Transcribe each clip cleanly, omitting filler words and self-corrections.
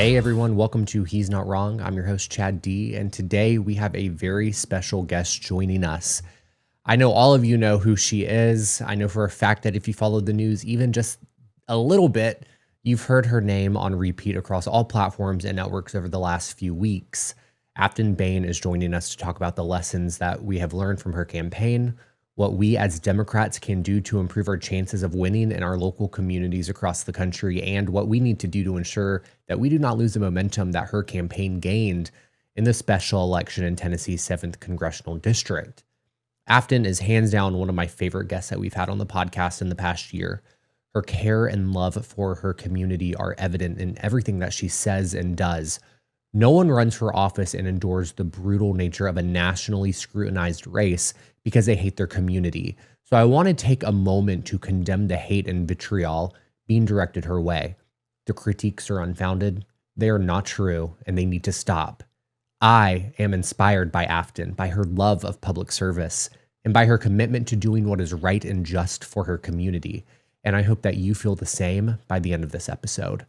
Hey everyone, welcome to He's Not Wrong. I'm your host, Chad D, and today we have a very special guest joining us. I know all of you know who she is. I know for a fact that if you followed the news even just a little bit, you've heard her name on repeat across all platforms and networks over the last few weeks. Aftyn Behn is joining us to talk about the lessons that we have learned from her campaign, what we as Democrats can do to improve our chances of winning in our local communities across the country, and what we need to do to ensure that we do not lose the momentum that her campaign gained in the special election in Tennessee's 7th congressional district. Aftyn is hands down one of my favorite guests that we've had on the podcast in the past year. Her care and love for her community are evident in everything that she says and does. No one runs for office and endures the brutal nature of a nationally scrutinized race because they hate their community. So I want to take a moment to condemn the hate and vitriol being directed her way. The critiques are unfounded, they are not true, and they need to stop. I am inspired by Aftyn, by her love of public service, and by her commitment to doing what is right and just for her community. And I hope that you feel the same by the end of this episode.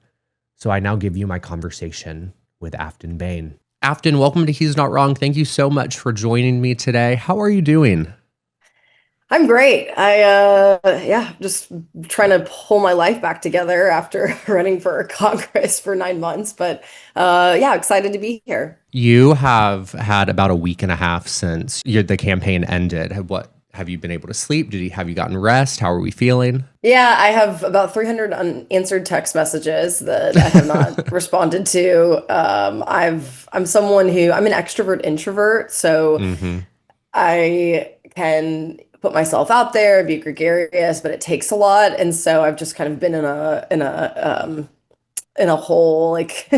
So I now give you my conversation with Aftyn Behn. Aftyn, welcome to He's Not Wrong. Thank you so much for joining me today. How are you doing? I'm great. Just trying to pull my life back together after running for Congress for 9 months. But excited to be here. You have had about a week and a half since the campaign ended. What have you been able to sleep? Have you gotten rest? How are we feeling? Yeah, I have about 300 unanswered text messages that I have not responded to. I'm someone I'm an extrovert introvert, so I can put myself out there, be gregarious, but it takes a lot, and so I've just kind of been in a hole, like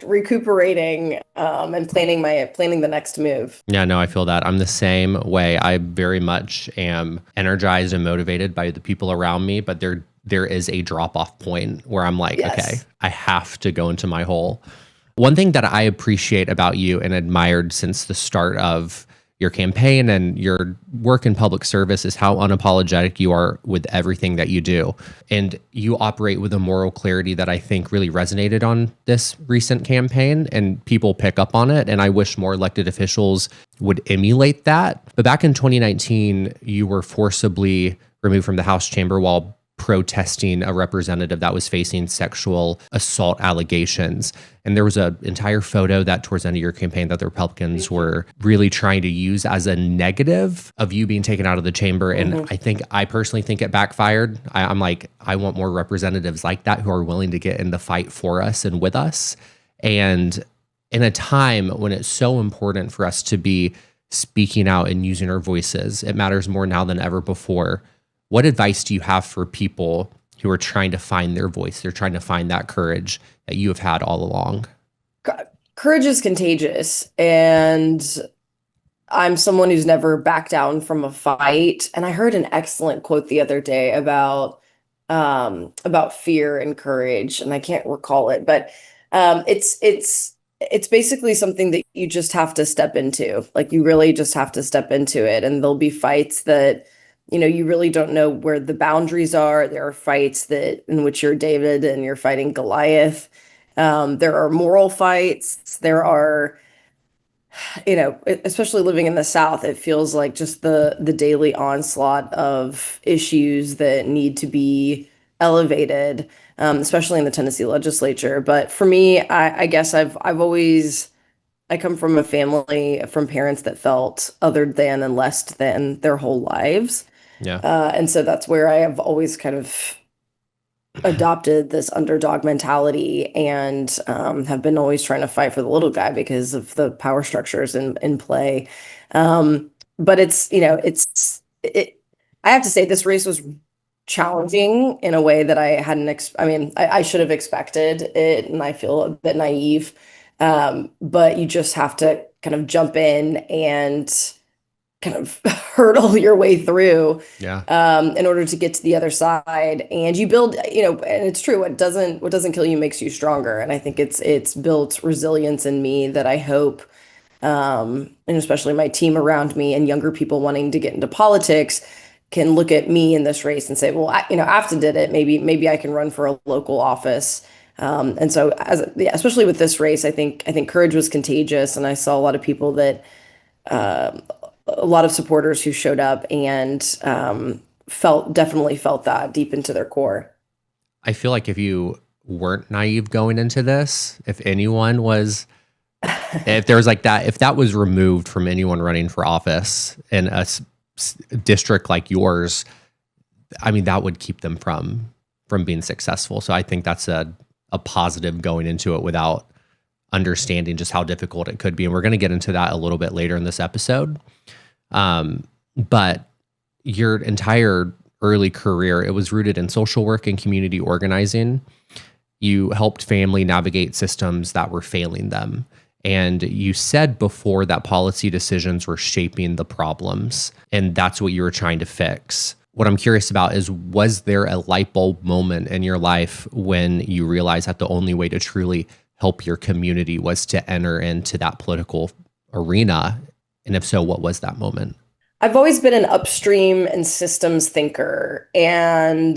recuperating and planning the next move. Yeah, no, I feel that. I'm the same way. I very much am energized and motivated by the people around me, but there is a drop-off point where I'm like, Yes. Okay, I have to go into my hole. One thing that I appreciate about you and admired since the start of your campaign and your work in public service is how unapologetic you are with everything that you do. And you operate with a moral clarity that I think really resonated on this recent campaign, and people pick up on it. And I wish more elected officials would emulate that. But back in 2019, you were forcibly removed from the House chamber while protesting a representative that was facing sexual assault allegations. And there was an entire photo that towards the end of your campaign that the Republicans were really trying to use as a negative of you being taken out of the chamber. And I personally think it backfired. I'm like, I want more representatives like that who are willing to get in the fight for us and with us. And in a time when it's so important for us to be speaking out and using our voices, it matters more now than ever before. What advice do you have for people who are trying to find their voice? They're trying to find that courage that you have had all along. Courage is contagious, and I'm someone who's never backed down from a fight. And I heard an excellent quote the other day about fear and courage, and I can't recall it, but it's basically something that you just have to step into. Like, you really just have to step into it, and there'll be fights that you really don't know where the boundaries are. There are fights in which you're David and you're fighting Goliath. There are moral fights. There are, especially living in the South, it feels like just the daily onslaught of issues that need to be elevated, especially in the Tennessee legislature. But for me, I guess I come from a family, from parents that felt other than and less than their whole lives. Yeah. And so that's where I have always kind of adopted this underdog mentality, and have been always trying to fight for the little guy because of the power structures in play. But I have to say this race was challenging in a way that I hadn't, I should have expected it, and I feel a bit naive. But you just have to kind of jump in and kind of hurdle your way through, in order to get to the other side. And you build, and it's true, what doesn't kill you makes you stronger. And I think it's built resilience in me that I hope, and especially my team around me and younger people wanting to get into politics can look at me in this race and say, well, Aftyn did it. Maybe I can run for a local office. And so, yeah, especially with this race, I think courage was contagious, and I saw a lot of people that uh, a lot of supporters who showed up and definitely felt that deep into their core. I feel like if you weren't naive going into this, if anyone was, if there was like that, if that was removed from anyone running for office in district like yours, I mean, that would keep them from being successful. So I think that's a positive going into it without understanding just how difficult it could be. And we're going to get into that a little bit later in this episode. But your entire early career, it was rooted in social work and community organizing. You helped family navigate systems that were failing them. And you said before that policy decisions were shaping the problems, and that's what you were trying to fix. What I'm curious about is, was there a light bulb moment in your life when you realized that the only way to truly help your community was to enter into that political arena? And if so, what was that moment? I've always been an upstream and systems thinker, and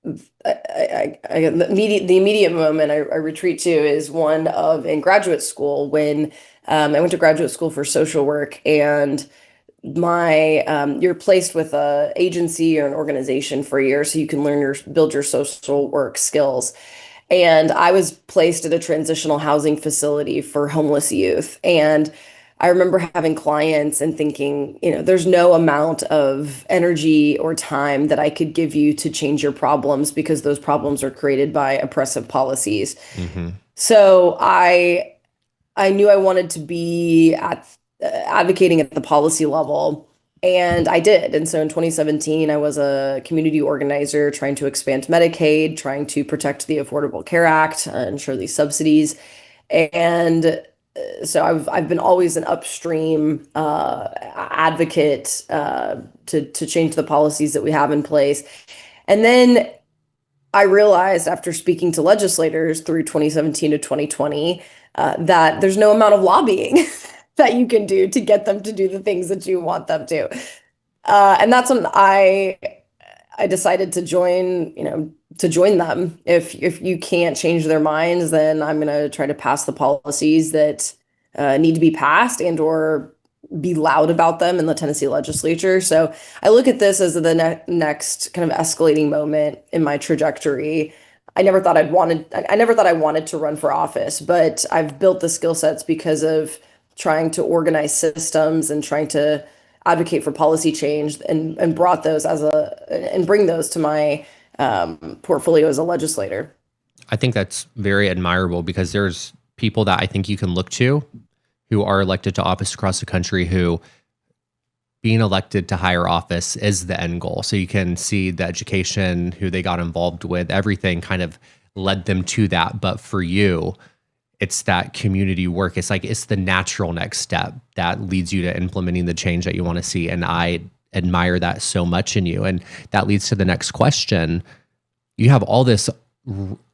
the immediate moment I retreat to is one of in graduate school when I went to graduate school for social work, and my you're placed with a agency or an organization for a year so you can build your social work skills. And I was placed at a transitional housing facility for homeless youth. And I remember having clients and thinking, there's no amount of energy or time that I could give you to change your problems because those problems are created by oppressive policies. Mm-hmm. So I knew I wanted to be advocating at the policy level, and I did. And so in 2017, I was a community organizer trying to expand Medicaid, trying to protect the Affordable Care Act, ensure these subsidies. And so I've been always an upstream advocate to change the policies that we have in place. And then I realized after speaking to legislators through 2017 to 2020 that there's no amount of lobbying that you can do to get them to do the things that you want them to. And that's when I decided to join them. If you can't change their minds, then I'm going to try to pass the policies that need to be passed and or be loud about them in the Tennessee legislature. So I look at this as the next kind of escalating moment in my trajectory. I never thought I wanted to run for office, but I've built the skill sets because of trying to organize systems and trying to advocate for policy change, and brought those and bring those to my portfolio as a legislator. I think that's very admirable, because there's people that I think you can look to who are elected to office across the country who being elected to higher office is the end goal. So you can see the education, who they got involved with, everything kind of led them to that. But for you, it's that community work. It's like, it's the natural next step that leads you to implementing the change that you want to see. And I admire that so much in you. And that leads to the next question. You have all this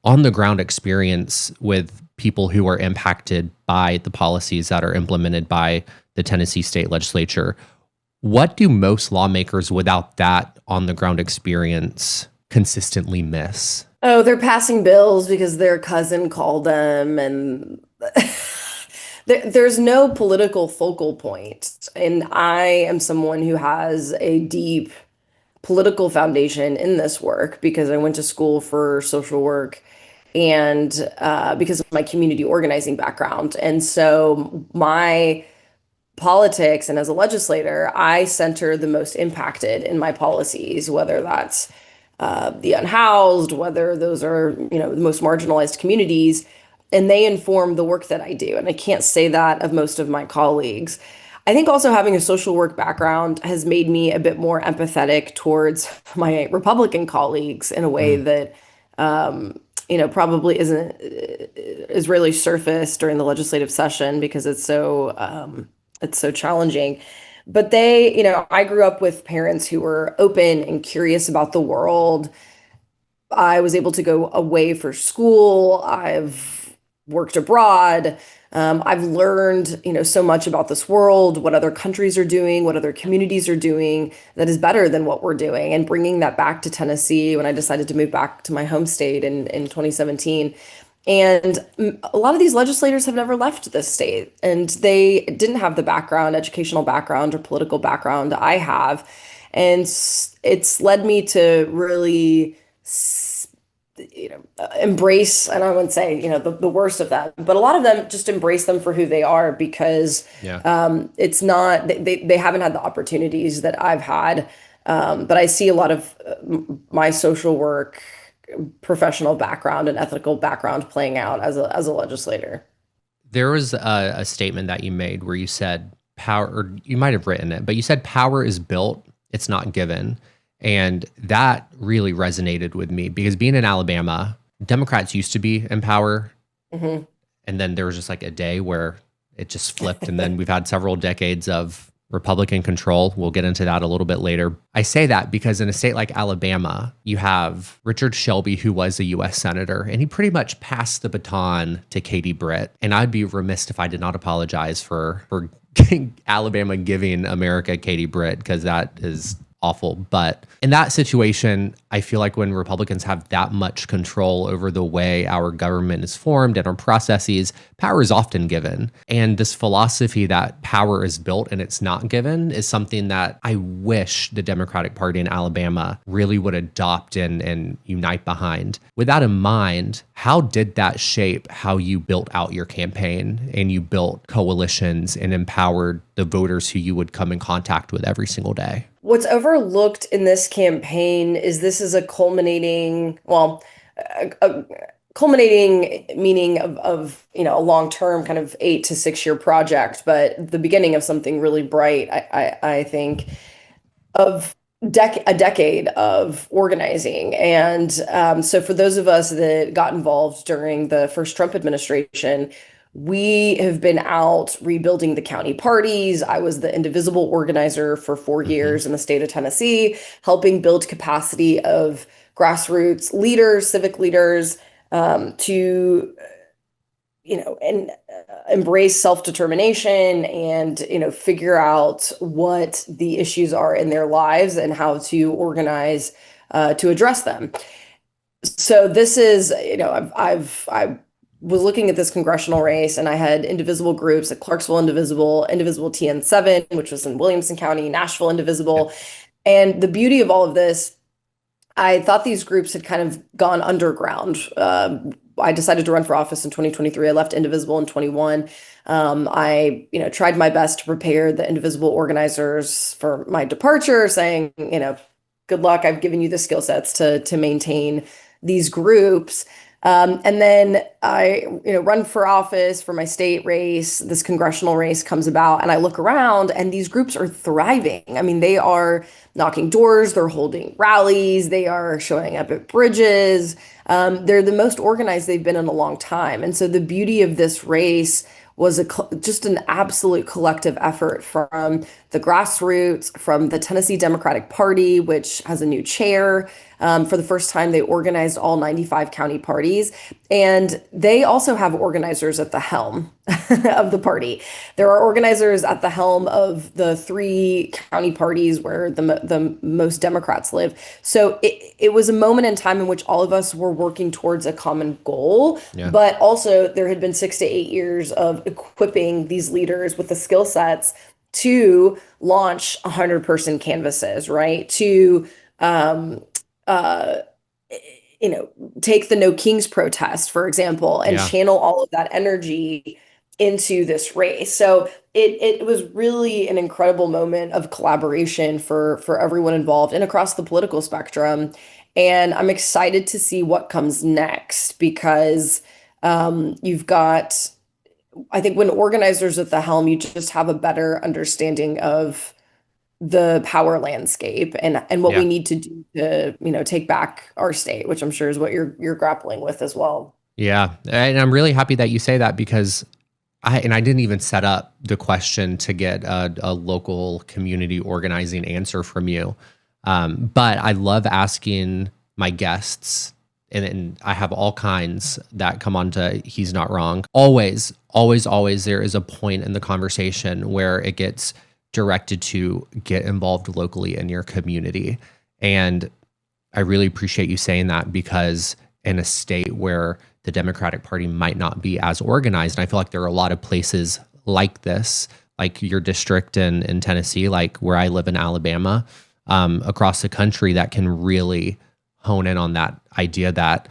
on the ground experience with people who are impacted by the policies that are implemented by the Tennessee state legislature. What do most lawmakers without that on the ground experience consistently miss? Oh, they're passing bills because their cousin called them, and there's no political focal point. And I am someone who has a deep political foundation in this work because I went to school for social work and because of my community organizing background. And so my politics and as a legislator, I center the most impacted in my policies, whether that's the unhoused, whether those are, the most marginalized communities, and they inform the work that I do. And I can't say that of most of my colleagues. I think also having a social work background has made me a bit more empathetic towards my Republican colleagues in a way that, probably is really surfaced during the legislative session because it's so challenging. But I grew up with parents who were open and curious about the world. I was able to go away for school. I've worked abroad. I've learned, so much about this world, what other countries are doing, what other communities are doing that is better than what we're doing, and bringing that back to Tennessee when I decided to move back to my home state in 2017. And a lot of these legislators have never left this state, and they didn't have the background, educational background or political background I have. And it's led me to really embrace, and I wouldn't say, the worst of them, but a lot of them just embrace them for who they are because Yeah. it's not, they haven't had the opportunities that I've had. But I see a lot of my social work, professional background, and ethical background playing out as a legislator. There was a statement that you made where you said power, or you might have written it, but you said power is built, it's not given. And that really resonated with me because being in Alabama, Democrats used to be in power. Hmm. And then there was just like a day where it just flipped. And then we've had several decades of Republican control. We'll get into that a little bit later. I say that because in a state like Alabama, you have Richard Shelby, who was a U.S. Senator, and he pretty much passed the baton to Katie Britt. And I'd be remiss if I did not apologize for Alabama giving America Katie Britt, because that is awful. But in that situation, I feel like when Republicans have that much control over the way our government is formed and our processes, power is often given. And this philosophy that power is built and it's not given is something that I wish the Democratic Party in Alabama really would adopt and unite behind. With that in mind, how did that shape how you built out your campaign and you built coalitions and empowered the voters who you would come in contact with every single day? What's overlooked in this campaign is this is a culminating, well, a culminating meaning of a long-term kind of 8 to 6 year project, but the beginning of something really bright, I think, of a decade of organizing. And so for those of us that got involved during the first Trump administration, we have been out rebuilding the county parties. I was the indivisible organizer for 4 years in the state of Tennessee, helping build capacity of grassroots leaders, civic leaders, to, and embrace self-determination and, figure out what the issues are in their lives and how to organize to address them. So this is, I was looking at this congressional race, and I had indivisible groups at Clarksville Indivisible, Indivisible TN7, which was in Williamson County, Nashville Indivisible. And the beauty of all of this, I thought these groups had kind of gone underground. I decided to run for office in 2023. I left Indivisible in 21. I, tried my best to prepare the Indivisible organizers for my departure, saying, good luck. I've given you the skill sets to maintain these groups. And then I, run for office for my state race. This congressional race comes about, and I look around, and these groups are thriving. I mean, they are knocking doors, they're holding rallies, they are showing up at bridges. They're the most organized they've been in a long time. And so the beauty of this race was just an absolute collective effort from the grassroots, from the Tennessee Democratic Party, which has a new chair. For the first time, they organized all 95 county parties. And they also have organizers at the helm of the party. There are organizers at the helm of the 3 county parties where the most Democrats live. So it was a moment in time in which all of us were working towards a common goal, but also there had been 6 to 8 years of equipping these leaders with the skill sets to launch 100-person canvases, right? To uh, take the No Kings protest, for example, and channel all of that energy into this race. So it was really an incredible moment of collaboration for everyone involved and across the political spectrum. And I'm excited to see what comes next because you've got, I think when organizers at the helm, you just have a better understanding of the power landscape and what we need to do to, take back our state, which I'm sure is what you're grappling with as well. Yeah. And I'm really happy that you say that because I didn't even set up the question to get a local community organizing answer from you. But I love asking my guests and I have all kinds that come on to He's Not Wrong. Always, always, always there is a point in the conversation where it gets directed to get involved locally in your community. And I really appreciate you saying that, because in a state where the Democratic Party might not be as organized, and I feel like there are a lot of places like this, like your district in Tennessee, like where I live in Alabama, across the country, that can really hone in on that idea that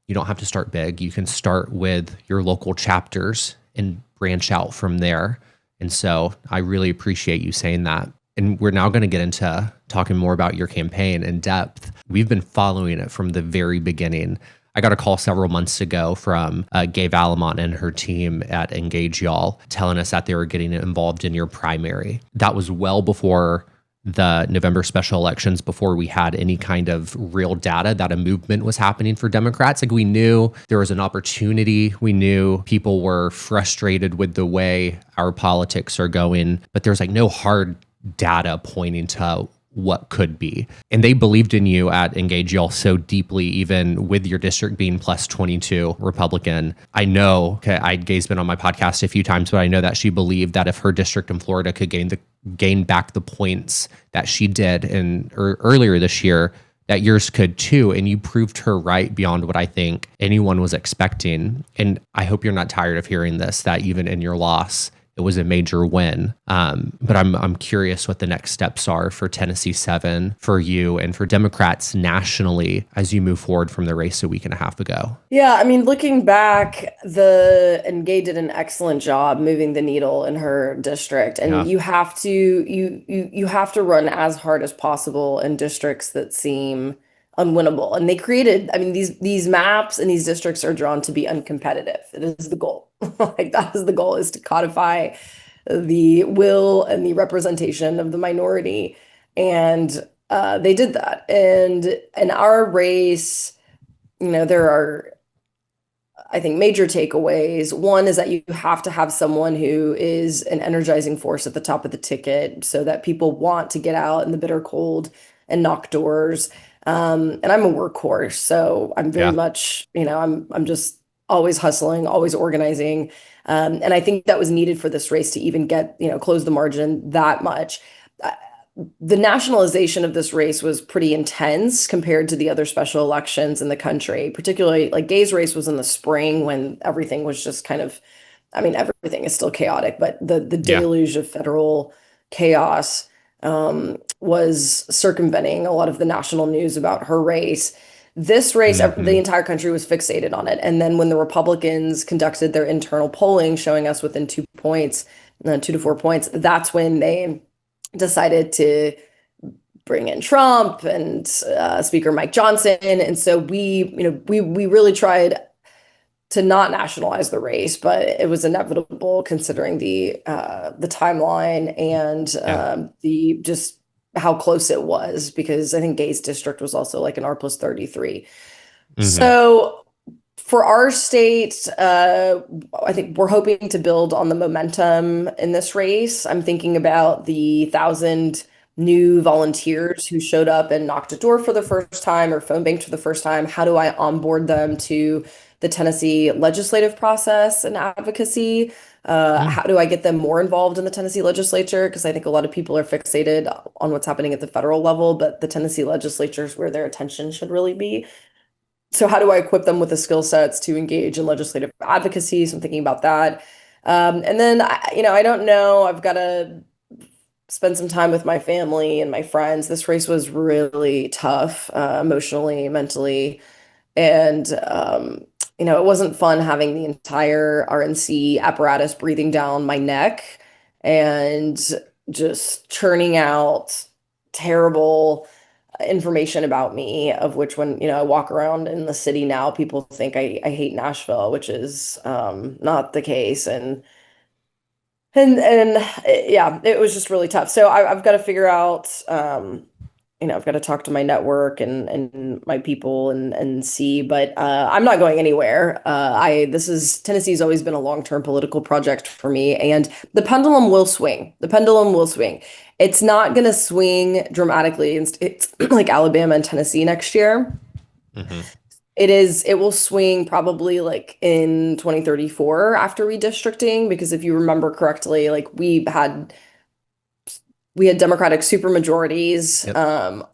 you don't have to start big. You can start with your local chapters and branch out from there. And so I really appreciate you saying that. And we're now going to get into talking more about your campaign in depth. We've been following it from the very beginning. I got a call several months ago from Gabe Alamont and her team at Engage Y'all telling us that they were getting involved in your primary. That was well before the November special elections, before we had any kind of real data that a movement was happening for Democrats. Like, we knew there was an opportunity. We knew people were frustrated with the way our politics are going, but there's like no hard data pointing to what could be. And they believed in you at Engage Y'all so deeply, even with your district being plus 22 Republican. I know, Gay's been on my podcast a few times, but I know that she believed that if her district in Florida could gain back the points that she did earlier this year, that yours could too. And you proved her right beyond what I think anyone was expecting. And I hope you're not tired of hearing this, that even in your loss, it was a major win. But I'm curious what the next steps are for Tennessee 7, for you, and for Democrats nationally as you move forward from the race a week and a half ago. Yeah, I mean, looking back, Gay did an excellent job moving the needle in her district, and you have to you have to run as hard as possible in districts that seem unwinnable. And they created, I mean, these maps and these districts are drawn to be uncompetitive. It is the goal. Like, that is the goal, is to codify the will and the representation of the minority. And they did that. And in our race, there are, I think, major takeaways. One is that you have to have someone who is an energizing force at the top of the ticket, so that people want to get out in the bitter cold and knock doors. And I'm a workhorse, so I'm very much, I'm just always hustling, always organizing. And I think that was needed for this race to even get, close the margin that much. The nationalization of this race was pretty intense compared to the other special elections in the country, particularly like Gay's race was in the spring, when everything was just kind of, I mean, everything is still chaotic, but the deluge of federal chaos was circumventing a lot of the national news about her race. This race, the entire country was fixated on it. And then when the Republicans conducted their internal polling, showing us within 2 points, 2 to 4 points, that's when they decided to bring in Trump and Speaker Mike Johnson. And so we really tried to not nationalize the race, but it was inevitable considering the timeline and the just how close it was, because I think Gay's district was also like an R plus 33. So for our state, I think we're hoping to build on the momentum in this race. I'm thinking about the 1,000 new volunteers who showed up and knocked a door for the first time or phone banked for the first time. How do I onboard them to the Tennessee legislative process and advocacy? How do I get them more involved in the Tennessee legislature? Because I think a lot of people are fixated on what's happening at the federal level, but the Tennessee legislature is where their attention should really be. So how do I equip them with the skill sets to engage in legislative advocacy? So I'm thinking about that. And then, I don't know, I've got to spend some time with my family and my friends. This race was really tough, emotionally, mentally. And, it wasn't fun having the entire RNC apparatus breathing down my neck and just churning out terrible information about me, of which, when, I walk around in the city now, people think I hate Nashville, which is not the case. And yeah, it was just really tough. So I've got to figure out, I've got to talk to my network and my people and see, but I'm not going anywhere. Tennessee's always been a long-term political project for me, and the pendulum will swing. The pendulum will swing. It's not going to swing dramatically. It's like Alabama and Tennessee next year. It will swing probably like in 2034 after redistricting, because if you remember correctly, like we had Democratic supermajorities Yep.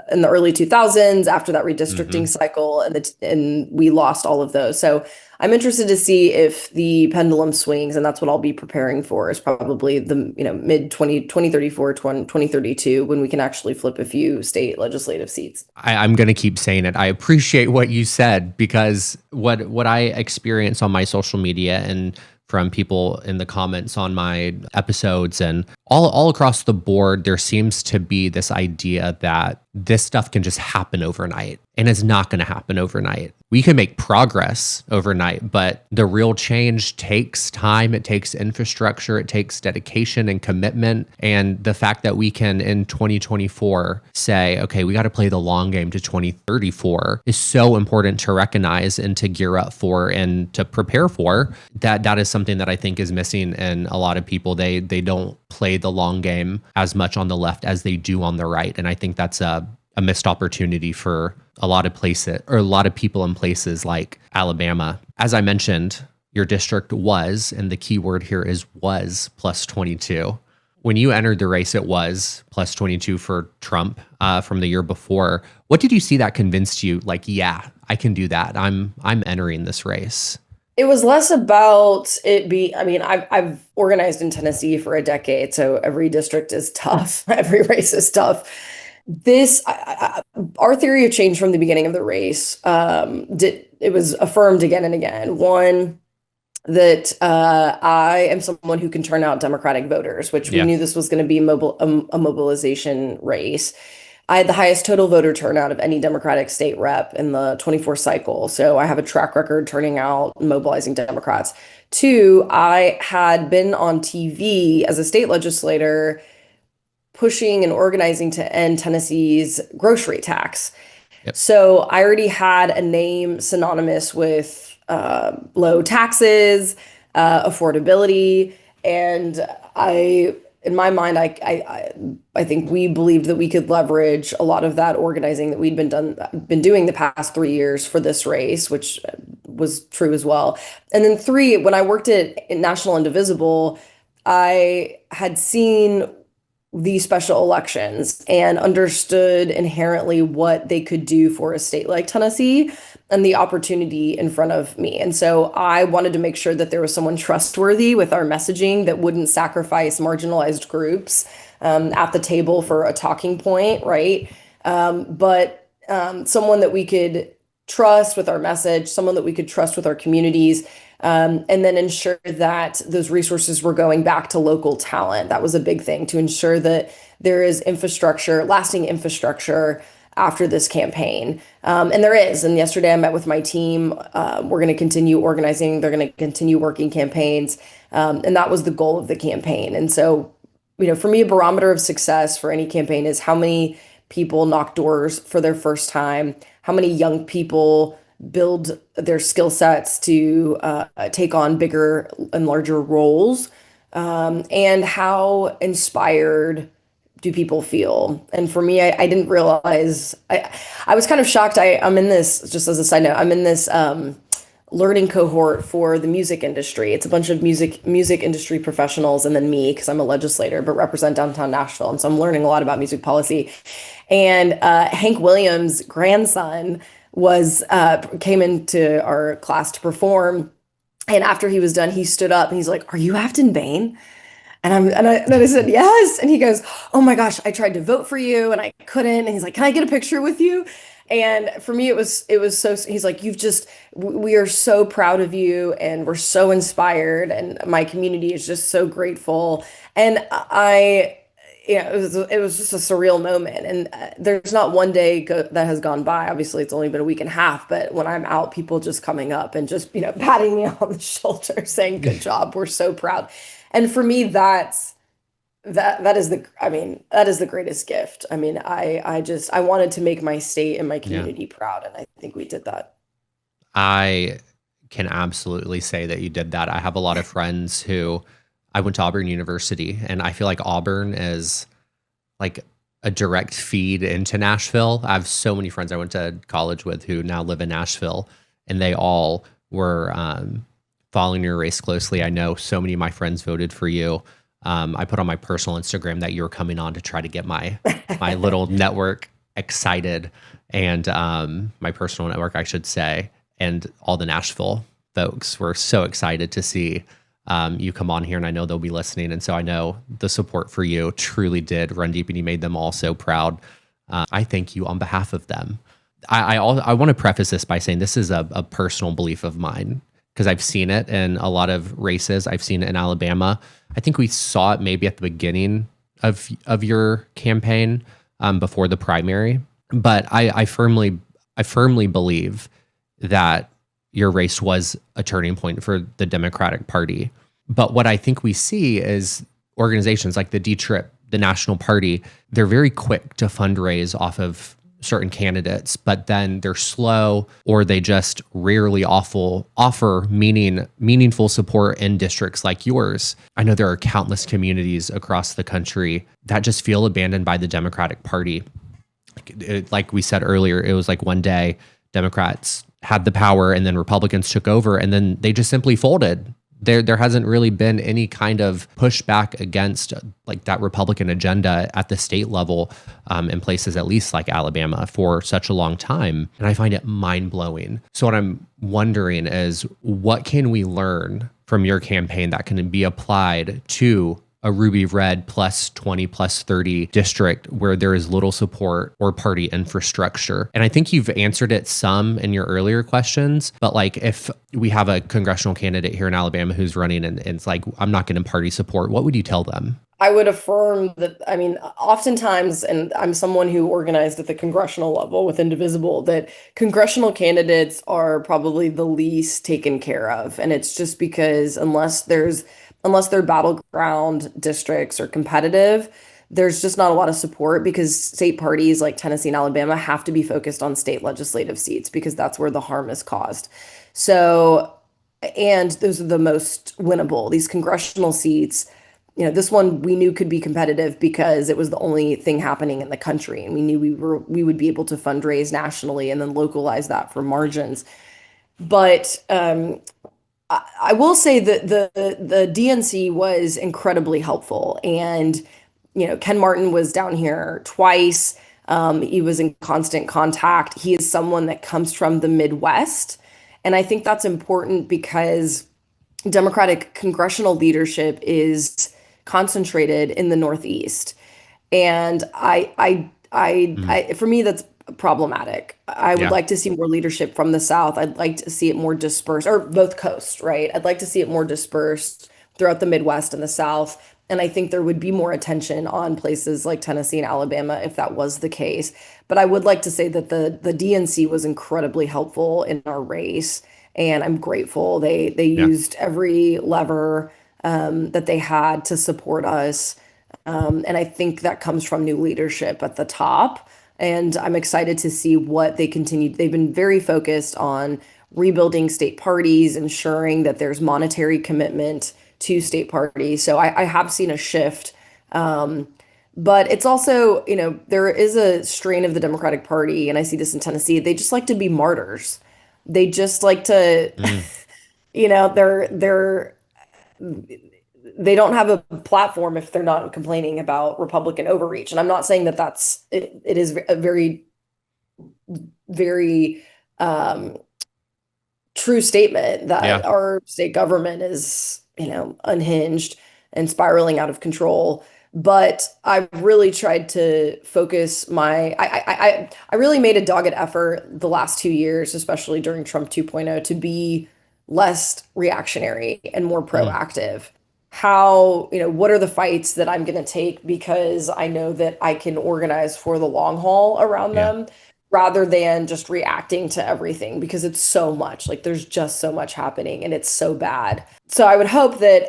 in the early 2000s after that redistricting Hmm. cycle, and we lost all of those. So I'm interested to see if the pendulum swings, and that's what I'll be preparing for, is probably the mid 2034 2032, when we can actually flip a few state legislative seats. I'm going to keep saying it. I appreciate what you said, because what I experience on my social media and from people in the comments on my episodes and all across the board, there seems to be this idea that this stuff can just happen overnight, and it's not going to happen overnight. We can make progress overnight, but the real change takes time. It takes infrastructure. It takes dedication and commitment. And the fact that we can in 2024 say, okay, we got to play the long game to 2034 is so important to recognize and to gear up for and to prepare for. That is something that I think is missing in a lot of people. They don't play the long game as much on the left as they do on the right. And I think that's a missed opportunity for a lot of places, or a lot of people in places like Alabama. As I mentioned, your district was, and the key word here is was, plus 22. When you entered the race, it was plus 22 for Trump from the year before. What did you see that convinced you, like, yeah, I can do that. I'm entering this race? It was less about I mean, I've organized in Tennessee for a decade, so every district is tough. Every race is tough. Our theory of change from the beginning of the race, it was affirmed again and again. One, that I am someone who can turn out Democratic voters, which we Yeah. knew this was going to be a mobilization race. I had the highest total voter turnout of any Democratic state rep in the 24 cycle. So I have a track record turning out and mobilizing Democrats. Two, I had been on TV as a state legislator pushing and organizing to end Tennessee's grocery tax. Yep. So I already had a name synonymous with low taxes, affordability, and in my mind, I think we believed that we could leverage a lot of that organizing that we'd been doing the past 3 years for this race, which was true as well. And then three, when I worked at National Indivisible, I had seen these special elections and understood inherently what they could do for a state like Tennessee and the opportunity in front of me. And so I wanted to make sure that there was someone trustworthy with our messaging that wouldn't sacrifice marginalized groups at the table for a talking point, right? But someone that we could trust with our message, someone that we could trust with our communities, and then ensure that those resources were going back to local talent. That was a big thing, to ensure that there is infrastructure, lasting infrastructure after this campaign. And there is. And yesterday I met with my team. We're going to continue organizing. They're going to continue working campaigns. And that was the goal of the campaign. And so, for me, a barometer of success for any campaign is how many people knock doors for their first time, how many young people build their skill sets to take on bigger and larger roles, and how inspired do people feel. And for me, I didn't realize, I was kind of shocked. I'm in this, just as a side note, I'm in this learning cohort for the music industry. It's a bunch of music industry professionals, and then me, because I'm a legislator but represent downtown Nashville, and so I'm learning a lot about music policy. And Hank Williams' grandson came into our class to perform, and after he was done, he stood up and he's like, "Are you Aftyn Behn?" And I said, "Yes." And he goes, "Oh my gosh, I tried to vote for you and I couldn't." And he's like, "Can I get a picture with you?" And for me, it was so, he's like, we are so proud of you and we're so inspired, and my community is just so grateful. And it was just a surreal moment. And there's not one day that has gone by. Obviously, it's only been a week and a half, but when I'm out, people just coming up and just, patting me on the shoulder saying, "Good job. We're so proud." And for me, that is the greatest gift. I mean, I wanted to make my state and my Yeah. community proud, and I think we did that. I can absolutely say that you did that. I have a lot of friends who I went to Auburn University, and I feel like Auburn is like a direct feed into Nashville. I have so many friends I went to college with who now live in Nashville, and they all were following your race closely. I know so many of my friends voted for you. I put on my personal Instagram that you were coming on to try to get my little network excited, and my personal network, I should say, and all the Nashville folks were so excited to see you come on here, and I know they'll be listening. And so I know the support for you truly did run deep, and you made them all so proud. I thank you on behalf of them. I want to preface this by saying this is a personal belief of mine because I've seen it in a lot of races. I've seen it in Alabama. I think we saw it maybe at the beginning of your campaign before the primary, but I firmly believe that your race was a turning point for the Democratic Party. But what I think we see is organizations like the D-Trip, the National Party, they're very quick to fundraise off of certain candidates, but then they're slow, or they just rarely offer meaningful support in districts like yours. I know there are countless communities across the country that just feel abandoned by the Democratic Party. Like we said earlier, it was like one day Democrats had the power and then Republicans took over, and then they just simply folded. There hasn't really been any kind of pushback against like that Republican agenda at the state level in places at least like Alabama for such a long time. And I find it mind-blowing. So what I'm wondering is, what can we learn from your campaign that can be applied to a Ruby Red plus 20 plus 30 district where there is little support or party infrastructure? And I think you've answered it some in your earlier questions, but like if we have a congressional candidate here in Alabama who's running and it's like, I'm not getting party support, what would you tell them? I would affirm that, I mean, oftentimes, and I'm someone who organized at the congressional level with Indivisible, that congressional candidates are probably the least taken care of. And it's just because unless their battleground districts are competitive, there's just not a lot of support because state parties like Tennessee and Alabama have to be focused on state legislative seats because that's where the harm is caused. So, and those are the most winnable. These congressional seats, this one we knew could be competitive because it was the only thing happening in the country, and we knew we would be able to fundraise nationally and then localize that for margins. But I will say that the DNC was incredibly helpful, and Ken Martin was down here twice. He was in constant contact. He is someone that comes from the Midwest, and I think that's important because Democratic congressional leadership is concentrated in the Northeast, and for me that's problematic. I would Yeah. like to see more leadership from the South. I'd like to see it more dispersed, or both coasts, right? I'd like to see it more dispersed throughout the Midwest and the South. And I think there would be more attention on places like Tennessee and Alabama if that was the case. But I would like to say that the DNC was incredibly helpful in our race, and I'm grateful. They Yeah. used every lever that they had to support us. And I think that comes from new leadership at the top. And I'm excited to see what they continue. They've been very focused on rebuilding state parties, ensuring that there's monetary commitment to state parties. So I have seen a shift. But it's also, there is a strain of the Democratic Party, and I see this in Tennessee. They just like to be martyrs. They just like to, Mm. they're they don't have a platform if they're not complaining about Republican overreach. And I'm not saying that it is a very, very true statement that Yeah. our state government is, unhinged and spiraling out of control. But I've really tried to focus I really made a dogged effort the last 2 years, especially during Trump 2.0, to be less reactionary and more Mm. proactive. What are the fights that I'm going to take because I know that I can organize for the long haul around Yeah. them rather than just reacting to everything because it's so much. Like there's just so much happening and it's so bad. So I would hope that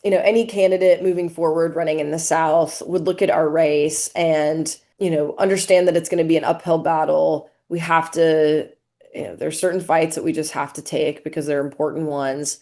any candidate moving forward running in the South would look at our race and understand that it's going to be an uphill battle. We have to, there's certain fights that we just have to take because they're important ones.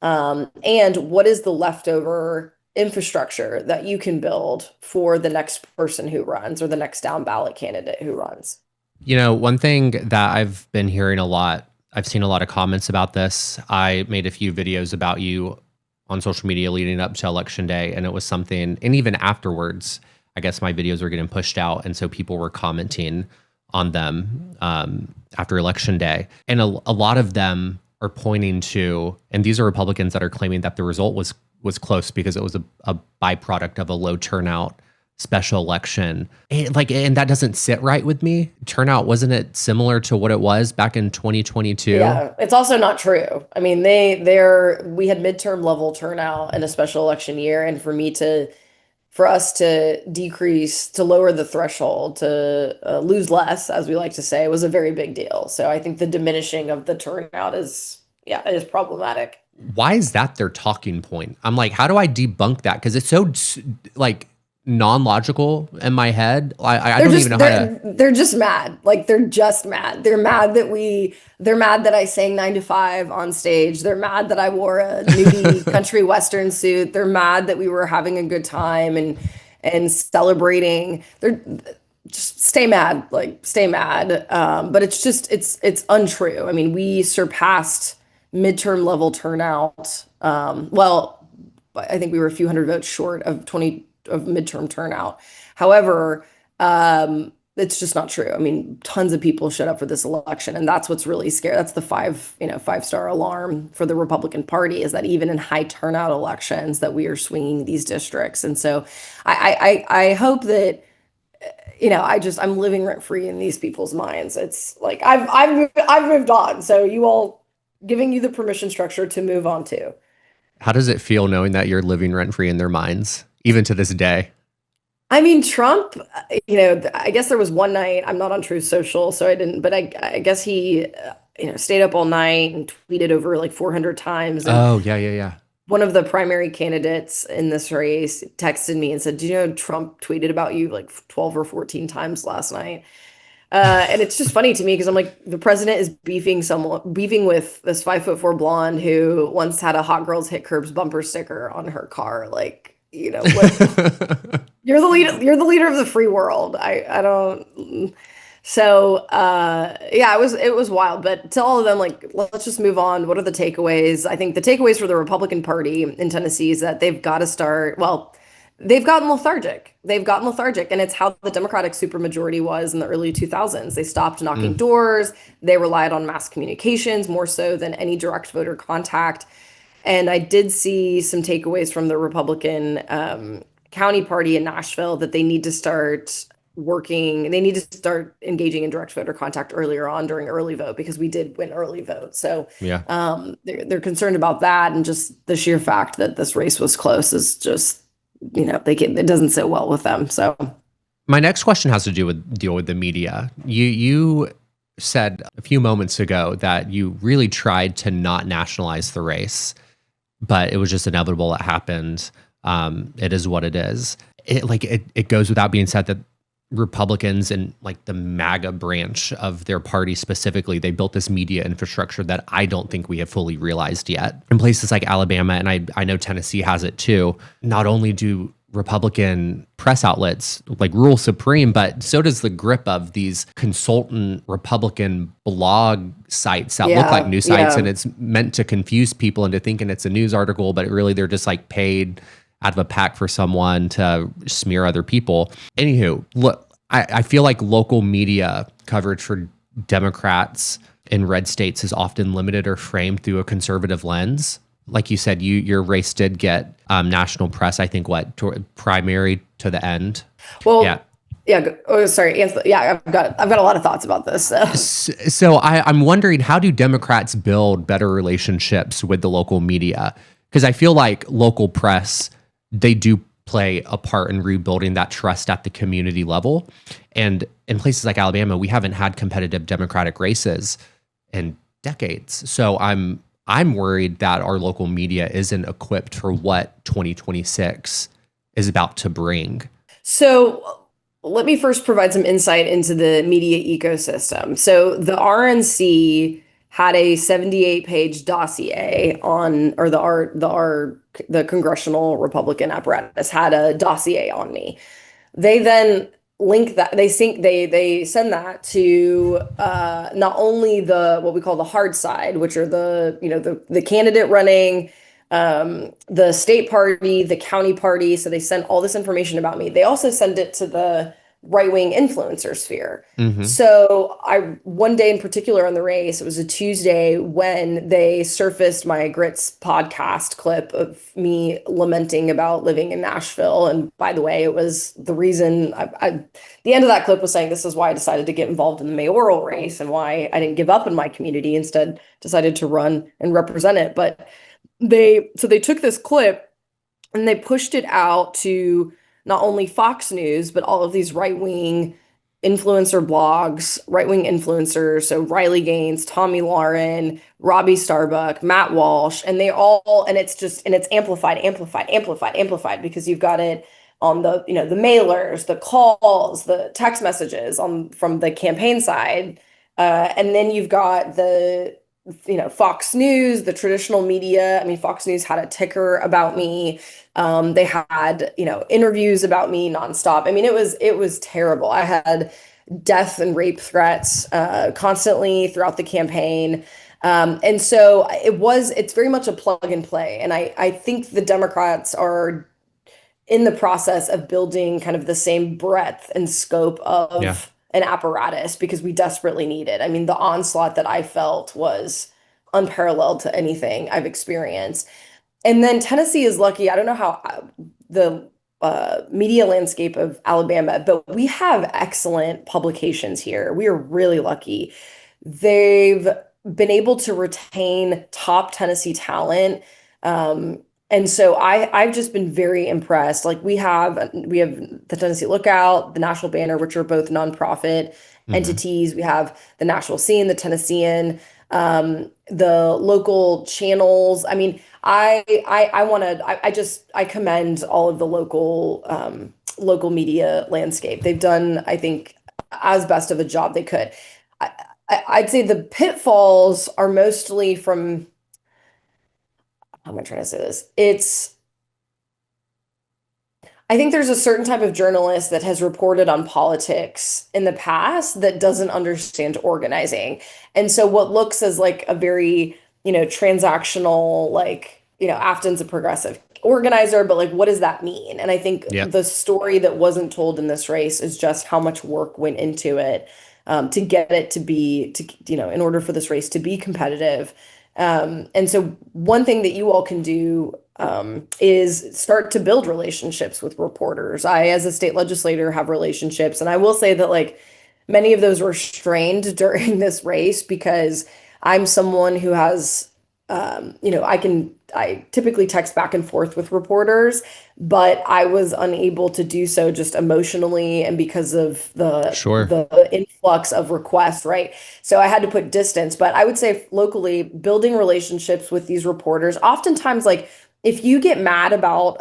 And what is the leftover infrastructure that you can build for the next person who runs or the next down ballot candidate who runs. One thing that I've been hearing a lot, I've seen a lot of comments about this. I made a few videos about you on social media leading up to election day, and it was something, and even afterwards, I guess my videos were getting pushed out, and so people were commenting on them after election day. And a lot of them are pointing to, and these are Republicans that are claiming that the result was close because it was a byproduct of a low turnout special election. And that doesn't sit right with me. Turnout, wasn't it similar to what it was back in 2022? Yeah, it's also not true. I mean, we had midterm level turnout in a special election year, and for us to decrease, to lower the threshold, to lose less, as we like to say, was a very big deal. So I think the diminishing of the turnout is problematic. Why is that their talking point? I'm like, how do I debunk that? Because it's so like non-logical in my head. I don't even know how to. They're just mad. Like they're just mad. They're mad that I sang 9 to 5 on stage. They're mad that I wore a nudie country western suit. They're mad that we were having a good time and celebrating. They're just stay mad, like stay mad. But it's untrue. I mean, we surpassed midterm level turnout. Well, I think we were a few hundred votes short of midterm turnout. However, it's just not true. I mean, tons of people showed up for this election, and that's what's really scary. That's the five-star alarm for the Republican Party, is that even in high turnout elections that we are swinging these districts. And so I hope that, I'm living rent free in these people's minds. It's like I've moved on. So you all giving you the permission structure to move on too. How does it feel knowing that you're living rent free in their minds, even to this day? I mean, Trump, I guess there was one night, I'm not on Truth Social, so I didn't, but I guess he, stayed up all night and tweeted over like 400 times. And Oh, yeah. one of the primary candidates in this race texted me and said, "Do you know Trump tweeted about you like 12 or 14 times last night?" And it's just funny to me because I'm like, the president is beefing with this 5'4" blonde who once had a Hot Girls Hit Curbs bumper sticker on her car. Like, what, you're the leader of the free world. I don't. So yeah, it was wild. But to all of them, like, let's just move on. What are the takeaways? I think the takeaways for the Republican Party in Tennessee is that they've got to start. Well, they've gotten lethargic. And it's how the Democratic supermajority was in the early 2000s. They stopped knocking doors. They relied on mass communications more so than any direct voter contact. And I did see some takeaways from the Republican county party in Nashville that they need to start engaging in direct voter contact earlier on during early vote, because we did win early vote. So Yeah. they're concerned about that. And just the sheer fact that this race was close is just, it doesn't sit well with them. So My next question has to deal with the media. You said a few moments ago that you really tried to not nationalize the race, but it was just inevitable. It happened. It is what it is. It goes without being said that Republicans and like the MAGA branch of their party specifically, they built this media infrastructure that I don't think we have fully realized yet. In places like Alabama, and I know Tennessee has it too, not only do Republican press outlets like rule supreme, but so does the grip of these consultant Republican blog sites that look like news sites, and it's meant to confuse people into thinking it's a news article, but really they're just like paid out of a pack for someone to smear other people. Anywho, look, I feel like local media coverage for Democrats in red states is often limited or framed through a conservative lens. Like you said, your race did get national press, I think, primary to the end. Well, yeah. Oh, sorry. Yeah, I've got a lot of thoughts about this. So I'm wondering, how do Democrats build better relationships with the local media? Because I feel like local press, they do play a part in rebuilding that trust at the community level. And in places like Alabama, we haven't had competitive Democratic races in decades. So I'm worried that our local media isn't equipped for what 2026 is about to bring. So let me first provide some insight into the media ecosystem. So the RNC had a 78-page dossier on, or the congressional Republican apparatus had a dossier on me. They then link that they send that to not only the what we call the hard side, which are the candidate running, the state party, the county party. So they send all this information about me. They also send it to the right-wing influencer sphere. Hmm. So one day in particular on the race, it was a Tuesday when they surfaced my Grits podcast clip of me lamenting about living in Nashville. And by the way, it was the reason the end of that clip was saying this is why I decided to get involved in the mayoral race and why I didn't give up in my community, instead decided to run and represent it. But they took this clip and they pushed it out to not only Fox News, but all of these right-wing influencer blogs, right-wing influencers. So Riley Gaines, Tommy Lauren, Robbie Starbuck, Matt Walsh, and it's amplified because you've got it on the mailers, the calls, the text messages from the campaign side. And then you've got Fox News, the traditional media. I mean, Fox News had a ticker about me. They had, interviews about me nonstop. I mean, it was terrible. I had death and rape threats constantly throughout the campaign. And so it's very much a plug and play. And I think the Democrats are in the process of building kind of the same breadth and scope Yeah. of an apparatus because we desperately need it. I mean, the onslaught that I felt was unparalleled to anything I've experienced. And then Tennessee is lucky. I don't know how the media landscape of Alabama, but we have excellent publications here. We are really lucky. They've been able to retain top Tennessee talent. And so I've just been very impressed. Like we have the Tennessee Lookout, the National Banner, which are both nonprofit Hmm. entities. We have the National Scene, the Tennessean, the local channels. I mean, I commend all of the local media landscape. They've done, I think, as best of a job they could. I, I'd say the pitfalls are mostly from, how am I trying to say this? I think there's a certain type of journalist that has reported on politics in the past that doesn't understand organizing. And so what looks as like a very, transactional, like, Afton's a progressive organizer, but like, what does that mean? And I think Yep. the story that wasn't told in this race is just how much work went into it to get it in order for this race to be competitive. And so one thing that you all can do is start to build relationships with reporters. I, as a state legislator, have relationships, and I will say that like many of those were strained during this race because I'm someone who has, I typically text back and forth with reporters, but I was unable to do so just emotionally and because of Sure. the influx of requests, right? So I had to put distance. But I would say locally, building relationships with these reporters, oftentimes like if you get mad about,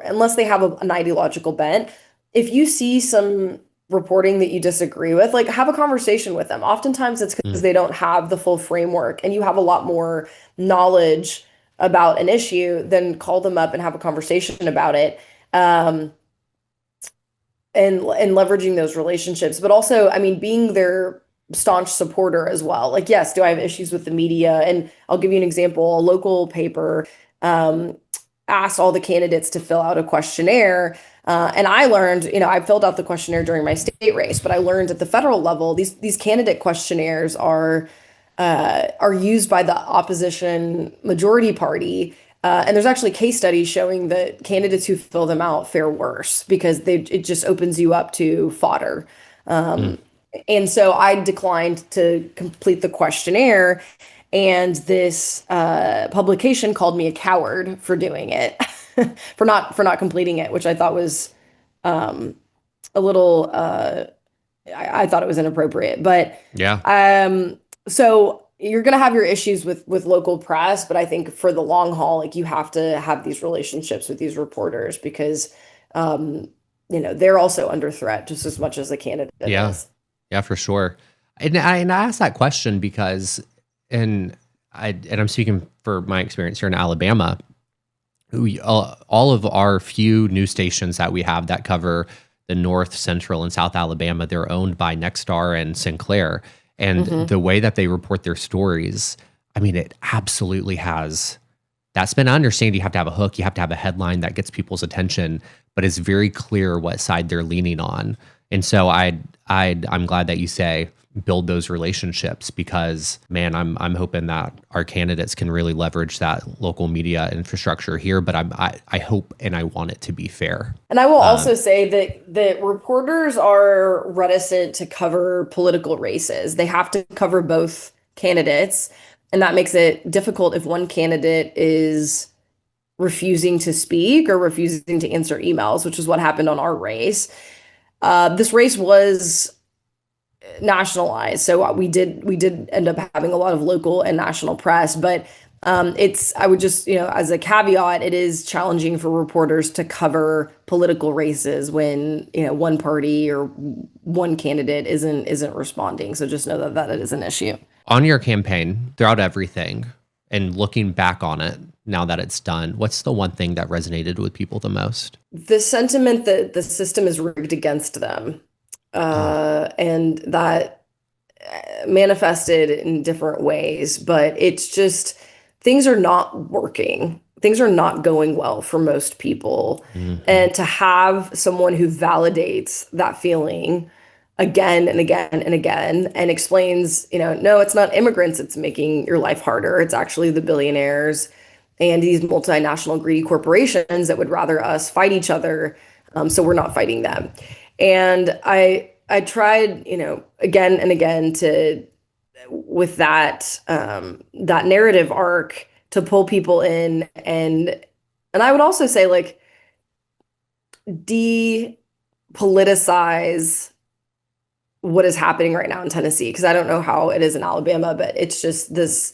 unless they have an ideological bent, if you see some reporting that you disagree with, like have a conversation with them. Oftentimes it's because Mm. they don't have the full framework and you have a lot more knowledge about an issue, then call them up and have a conversation about it. Um, and leveraging those relationships, but also, I mean, being their staunch supporter as well. Like, yes, do I have issues with the media? And I'll give you an example. A local paper um, asked all the candidates to fill out a questionnaire. And I learned, I filled out the questionnaire during my state race, but I learned at the federal level, these candidate questionnaires are used by the opposition majority party. And there's actually case studies showing that candidates who fill them out fare worse because it just opens you up to fodder. Mm. Um, and so I declined to complete the questionnaire, and this publication called me a coward for doing it, for not completing it, which I thought was um, a little I thought it was inappropriate. But Yeah. so you're gonna have your issues with local press, but I think for the long haul, like you have to have these relationships with these reporters because um, they're also under threat just as much as the candidate Yeah. is. Yeah, for sure. And I asked that question because and I'm speaking for my experience here in Alabama. All of our few news stations that we have that cover the North, Central, and South Alabama, they're owned by Nexstar and Sinclair. And Hmm. the way that they report their stories, I mean, it absolutely has that spin. I understand you have to have a hook, you have to have a headline that gets people's attention, but it's very clear what side they're leaning on. And so I'm glad that you say build those relationships because man, I'm hoping that our candidates can really leverage that local media infrastructure here. But I hope and I want it to be fair. And I will Um, also say that reporters are reticent to cover political races. They have to cover both candidates, and that makes it difficult if one candidate is refusing to speak or refusing to answer emails, which is what happened on our race. This race was nationalized. So we did end up having a lot of local and national press, but I would just, as a caveat, it is challenging for reporters to cover political races when, one party or one candidate isn't responding. So just know that is an issue. on your campaign, throughout everything, and looking back on it now that it's done, what's the one thing that resonated with people the most? The sentiment that the system is rigged against them, Oh, and that manifested in different ways, but it's just things are not working. Things are not going well for most people. hmm And to have someone who validates that feeling again and again and again and explains, no, it's not immigrants it's making your life harder. It's actually the billionaires and these multinational greedy corporations that would rather us fight each other, so we're not fighting them. And I tried, again and again to with that narrative arc to pull people in, and I would also say like depoliticize what is happening right now in Tennessee because I don't know how it is in Alabama, but it's just this.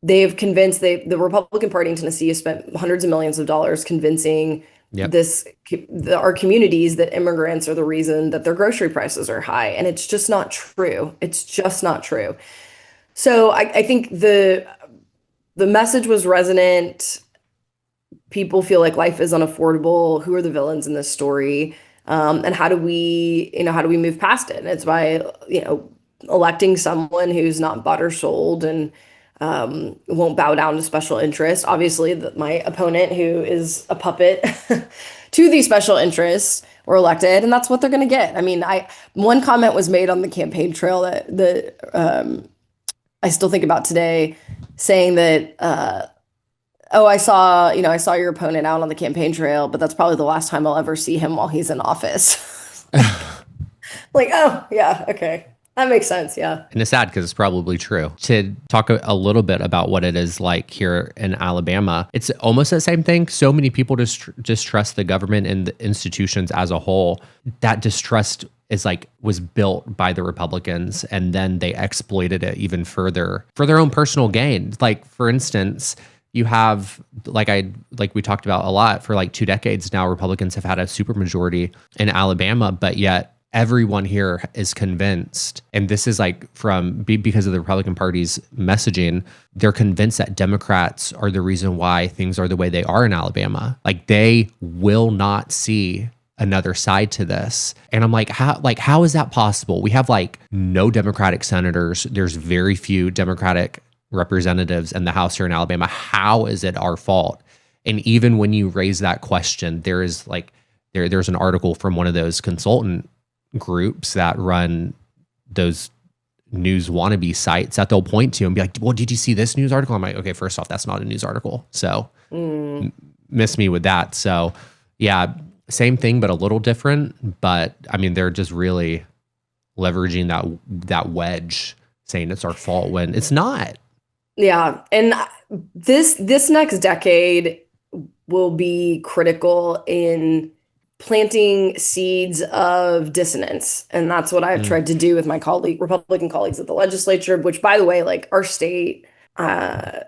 They've convinced the Republican Party in Tennessee has spent hundreds of millions of dollars convincing Yep. our communities that immigrants are the reason that their grocery prices are high, and it's just not true. It's just not true. So I think the message was resonant. People feel like life is unaffordable. Who are the villains in this story? And how do we move past it? And it's by, electing someone who's not bought or sold and won't bow down to special interests. Obviously, my opponent, who is a puppet to these special interests, were elected, and that's what they're going to get. I mean, one comment was made on the campaign trail that I still think about today, saying that, "Oh, I saw your opponent out on the campaign trail, but that's probably the last time I'll ever see him while he's in office." Like, oh yeah, okay, that makes sense. Yeah. And it's sad because it's probably true. To talk a little bit about what it is like here in Alabama, it's almost the same thing. So many people distrust the government and the institutions as a whole. That distrust was built by the Republicans, and then they exploited it even further for their own personal gain. Like, for instance, you have like we talked about a lot for like 2 decades now, Republicans have had a supermajority in Alabama, but yet everyone here is convinced, and this is because of the Republican Party's messaging, they're convinced that Democrats are the reason why things are the way they are in Alabama. Like, they will not see another side to this. And I'm like, how is that possible? We have like no Democratic senators. There's very few Democratic representatives in the House here in Alabama. How is it our fault? And even when you raise that question, there's an article from one of those consultant groups that run those news wannabe sites that they'll point to and be like, well, did you see this news article? I'm like, okay, first off, that's not a news article. So Mm. miss me with that. So yeah, same thing, but a little different. But I mean, they're just really leveraging that wedge, saying it's our fault when it's not. Yeah, and this next decade will be critical in planting seeds of dissonance, and that's what I've Mm, tried to do with my Republican colleagues at the legislature. Which, by the way, like our state, uh,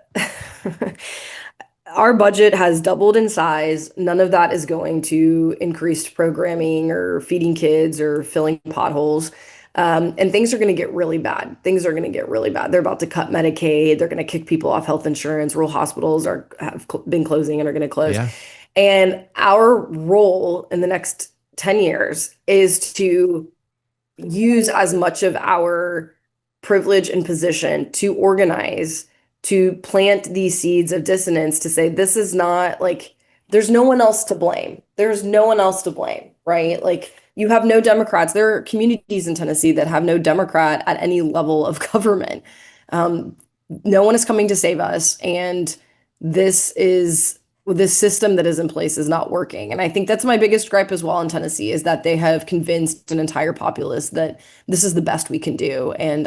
our budget has doubled in size. None of that is going to increased programming or feeding kids or filling potholes. And things are going to get really bad. Things are going to get really bad. They're about to cut Medicaid. They're going to kick people off health insurance. Rural hospitals have been closing and are going to close. Yeah. And our role in the next 10 years is to use as much of our privilege and position to organize, to plant these seeds of dissonance, to say, this is not like, there's no one else to blame. There's no one else to blame, right? Like, you have no Democrats. There are communities in Tennessee that have no Democrat at any level of government. Um, no one is coming to save us. And this system that is in place is not working. And I think that's my biggest gripe as well in Tennessee, is that they have convinced an entire populace that this is the best we can do. And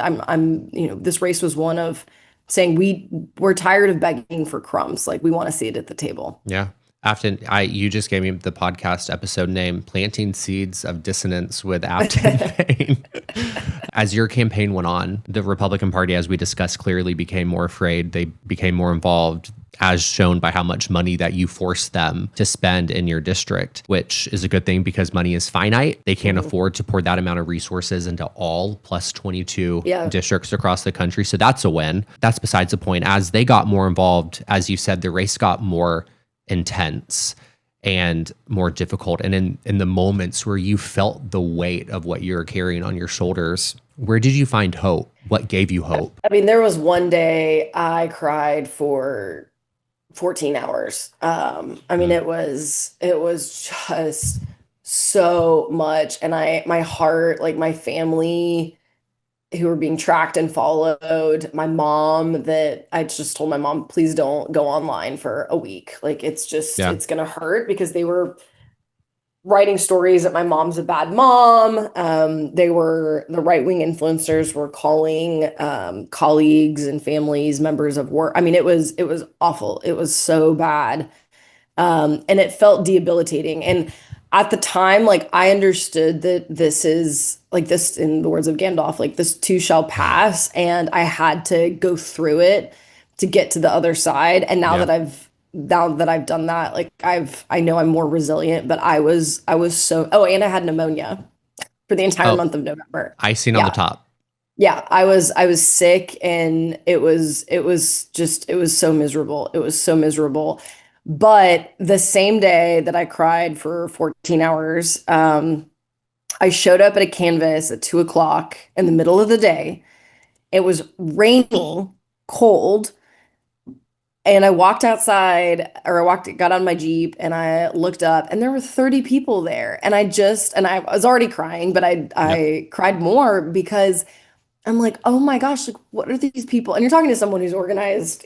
this race was one of saying we're tired of begging for crumbs. Like, we want to see it at the table. Yeah. Afton, you just gave me the podcast episode name, Planting Seeds of Dissonance with Aftyn Behn. As your campaign went on, the Republican Party, as we discussed, clearly became more afraid. They became more involved, as shown by how much money that you forced them to spend in your district, which is a good thing because money is finite. They can't afford to pour that amount of resources into all plus 22 districts across the country. So that's a win. That's besides the point. As they got more involved, as you said, the race got more intense and more difficult. And in the moments where you felt the weight of what you're carrying on your shoulders, where did you find hope? What gave you hope? I mean, there was one day I cried for 14 hours. It was just so much. And my heart, like my family who were being tracked and followed, my mom, that I just told my mom, please don't go online for a week. Like, it's going to hurt, because they were writing stories that my mom's a bad mom. The right-wing influencers were calling colleagues and families members of work. I mean, it was awful. It was so bad. And it felt debilitating. And at the time, like, I understood that this is like this, in the words of Gandalf, like, this too shall pass. And I had to go through it to get to the other side. And now that I've done that, like, I know I'm more resilient, but I was so, and I had pneumonia for the entire month of November. Icing on the top. Yeah, I was sick, and it was so miserable. It was so miserable. But the same day that I cried for 14 hours, I showed up at a canvas at 2:00 in the middle of the day. It was raining, cold. And I walked outside, got on my Jeep, and I looked up, and there were 30 people there. And I was already crying, but I cried more, because I'm like, oh my gosh, like, what are these people? And you're talking to someone who's organized,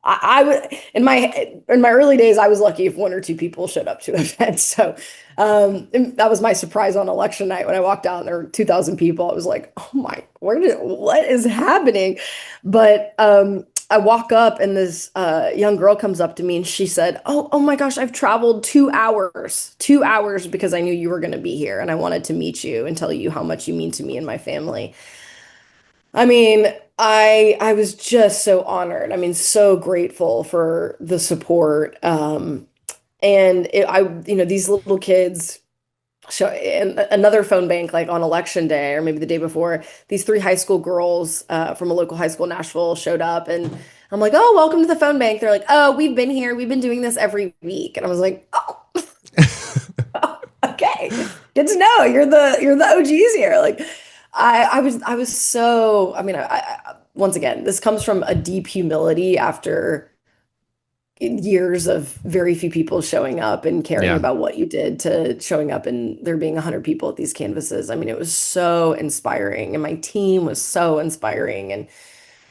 I was in my early days, I was lucky if one or two people showed up to an event. So that was my surprise on election night when I walked out and there were 2,000 people. I was like, oh my, what is happening? But I walk up, and this young girl comes up to me, and she said, oh my gosh, I've traveled 2 hours because I knew you were going to be here, and I wanted to meet you and tell you how much you mean to me and my family. I mean, I was just so honored. I mean, so grateful for the support. These little kids show, and another phone bank, like on election day or maybe the day before, these 3 high school girls from a local high school in Nashville showed up, and I'm like, oh, welcome to the phone bank. They're like, oh, we've been here. We've been doing this every week. And I was like, oh, okay, good to know. You're the OGs here. Like, I was so, once again, this comes from a deep humility after years of very few people showing up and caring about what you did, to showing up and there being 100 people at these canvases. I mean, it was so inspiring, and my team was so inspiring. And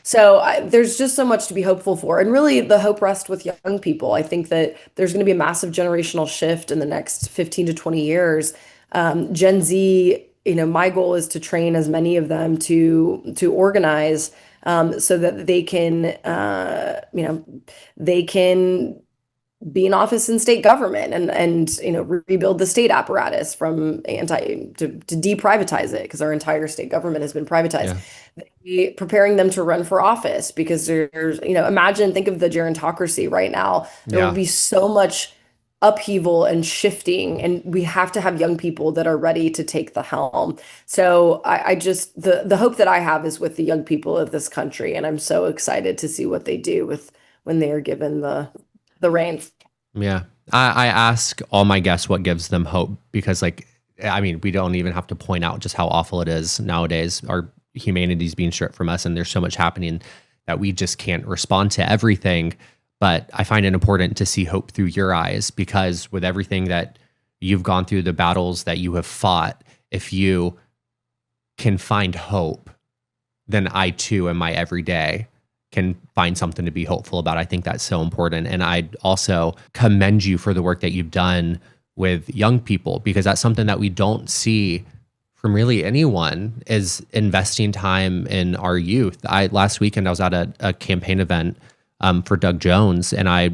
so there's just so much to be hopeful for. And really, the hope rests with young people. I think that there's going to be a massive generational shift in the next 15 to 20 years. Gen Z, my goal is to train as many of them to organize, so that they can, be in office in state government, and rebuild the state apparatus to deprivatize it, because our entire state government has been privatized. Preparing them to run for office, because there's, think of the gerontocracy right now. There will be so much upheaval and shifting, and we have to have young people that are ready to take the helm. So I just the hope that I have is with the young people of this country, and I'm so excited to see what they do with when they are given the reins. Yeah. I ask all my guests what gives them hope because, like, I mean, we don't even have to point out just how awful it is nowadays. Our humanity is being stripped from us, and there's so much happening that we just can't respond to everything. But I find it important to see hope through your eyes because with everything that you've gone through, the battles that you have fought, if you can find hope, then I too, in my everyday, can find something to be hopeful about. I think that's so important. And I also commend you for the work that you've done with young people because that's something that we don't see from really anyone is investing time in our youth. Last weekend I was at a campaign event for Doug Jones, and I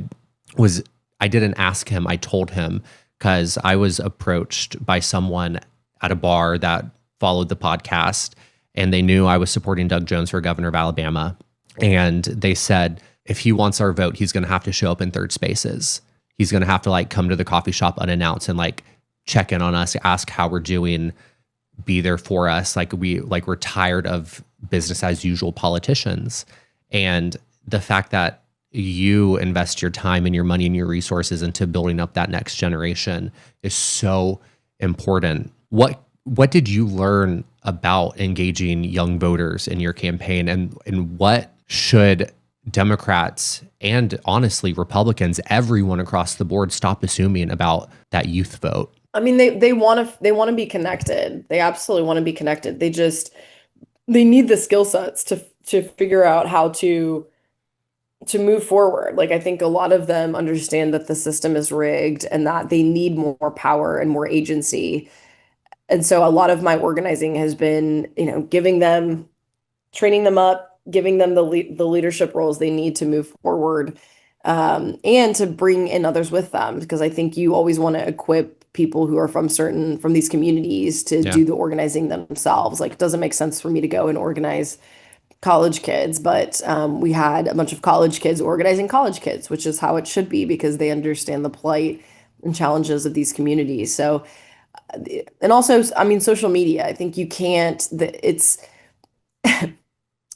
didn't ask him, I told him because I was approached by someone at a bar that followed the podcast, and they knew I was supporting Doug Jones for governor of Alabama. And they said, if he wants our vote, he's going to have to show up in third spaces. He's going to have to like come to the coffee shop unannounced and like check in on us, ask how we're doing, be there for us. We're tired of business as usual politicians. And the fact that you invest your time and your money and your resources into building up that next generation is so important. What did you learn about engaging young voters in your campaign, and what should Democrats and honestly Republicans, everyone across the board, stop assuming about that youth vote? I mean, they want to be connected. They absolutely want to be connected. They need the skill sets to figure out how to move forward. Like I think a lot of them understand that the system is rigged and that they need more power and more agency. And so a lot of my organizing has been, giving them, training them up, giving them the leadership roles they need to move forward, and to bring in others with them. Because I think you always want to equip people who are from these communities to do the organizing themselves. Like it doesn't make sense for me to go and organize college kids, but we had a bunch of college kids organizing college kids, which is how it should be because they understand the plight and challenges of these communities. So, and also, I mean, social media, I think you can't, it's,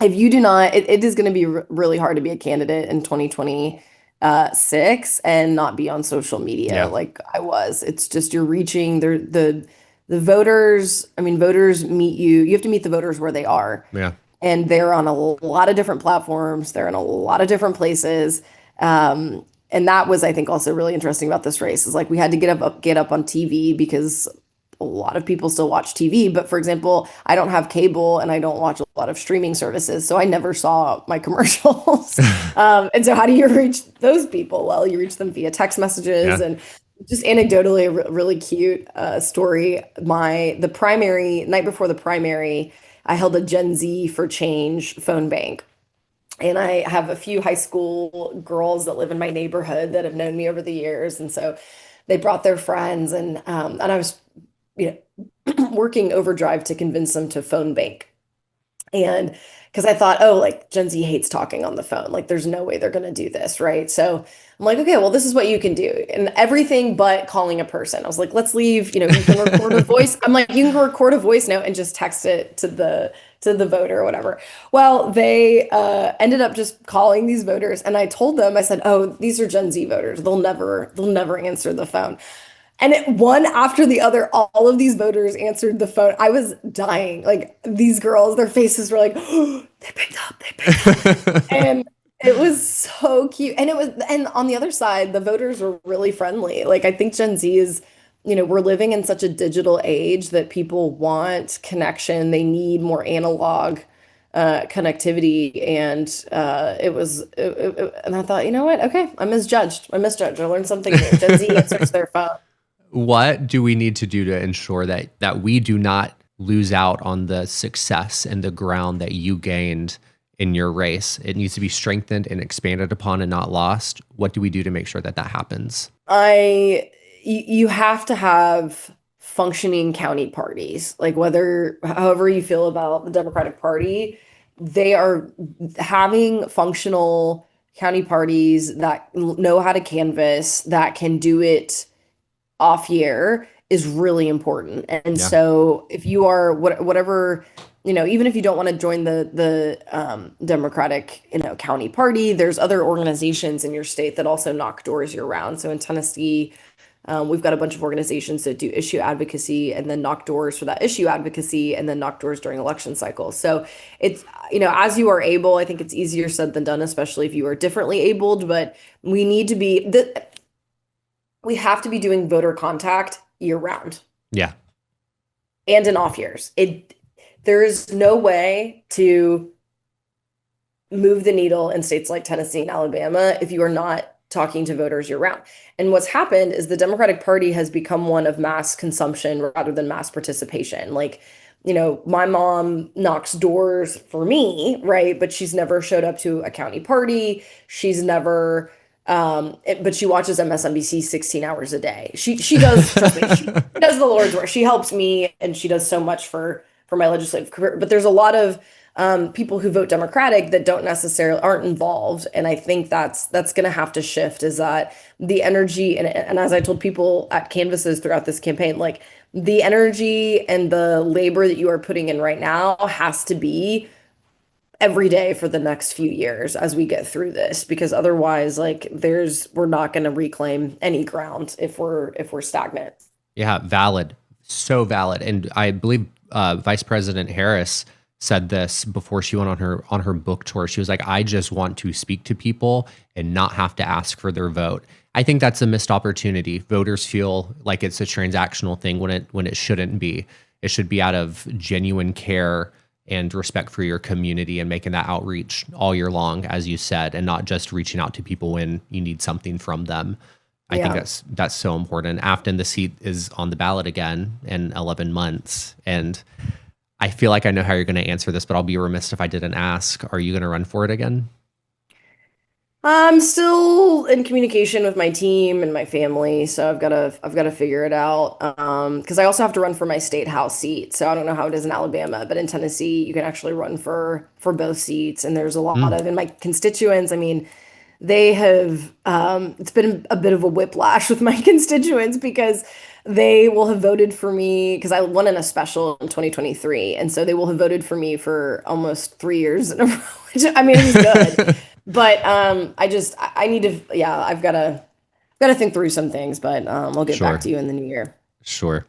if you do not, it is going to be really hard to be a candidate in 2026 and not be on social media like I was. It's just you're reaching the voters. I mean, voters meet you. You have to meet the voters where they are. Yeah. And they're on a lot of different platforms. They're in a lot of different places. And that was, I think, also really interesting about this race is like we had to get up on TV because a lot of people still watch TV. But for example, I don't have cable and I don't watch a lot of streaming services. So I never saw my commercials. And so how do you reach those people? Well, you reach them via text messages and just anecdotally, a really cute story. The primary, night before the primary, I held a Gen Z for Change phone bank. And I have a few high school girls that live in my neighborhood that have known me over the years. And so they brought their friends and I was, working overdrive to convince them to phone bank. And because I thought, oh, like Gen Z hates talking on the phone. Like there's no way they're going to do this, right? So I'm like, okay, well, this is what you can do. And everything but calling a person. I was like, let's leave, you can record a voice. I'm like, you can record a voice note and just text it to the voter or whatever. Well, they ended up just calling these voters. And I told them, I said, oh, these are Gen Z voters. They'll never answer the phone. And one after the other, all of these voters answered the phone. I was dying. Like these girls, their faces were like, oh, they picked up. And it was so cute. And and on the other side, the voters were really friendly. Like I think Gen Z is, we're living in such a digital age that people want connection. They need more analog connectivity. And and I thought, you know what? Okay, I misjudged. I learned something new. Gen Z answers their phone. What do we need to do to ensure that we do not lose out on the success and the ground that you gained in your race? It needs to be strengthened and expanded upon and not lost. What do we do to make sure that happens? You have to have functioning county parties. Like however you feel about the Democratic Party, they are having functional county parties that know how to canvass, that can do it off year is really important. And Yeah. so if you are whatever, even if you don't want to join the Democratic, county party, there's other organizations in your state that also knock doors year round. So in Tennessee, we've got a bunch of organizations that do issue advocacy and then knock doors for that issue advocacy and then knock doors during election cycles. So it's, as you are able, I think it's easier said than done, especially if you are differently abled, but we have to be doing voter contact year round Yeah. and in off years. There is no way to move the needle in states like Tennessee and Alabama if you are not talking to voters year round. And what's happened is the Democratic Party has become one of mass consumption rather than mass participation. Like, my mom knocks doors for me, right? But she's never showed up to a county party. She's never but she watches MSNBC 16 hours a day. She does, trust me, she does the Lord's work. She helps me and she does so much for my legislative career. But there's a lot of people who vote Democratic that aren't involved. And I think that's going to have to shift, is that the energy and as I told people at canvases throughout this campaign, like the energy and the labor that you are putting in right now has to be every day for the next few years as we get through this, because otherwise, like, we're not going to reclaim any ground if we're stagnant. Yeah, valid. So valid. And I believe Vice President Harris said this before she went on her book tour. She was like, I just want to speak to people and not have to ask for their vote. I think that's a missed opportunity. Voters feel like it's a transactional thing when it shouldn't be. It should be out of genuine care and respect for your community and making that outreach all year long, as you said, and not just reaching out to people when you need something from them. I think that's so important. Aftyn, the seat is on the ballot again in 11 months. And I feel like I know how you're going to answer this, but I'll be remiss if I didn't ask, are you going to run for it again? I'm still in communication with my team and my family, so I've got to figure it out. Because I also have to run for my state house seat. So I don't know how it is in Alabama, but in Tennessee, you can actually run for both seats. And there's a lot of, in my constituents, I mean, they have, it's been a bit of a whiplash with my constituents because they will have voted for me because I won in a special in 2023. And so they will have voted for me for almost 3 years in a row, which, I mean, it's good. But I need to, yeah, I've got to think through some things, but I'll get back to you in the new year. Sure.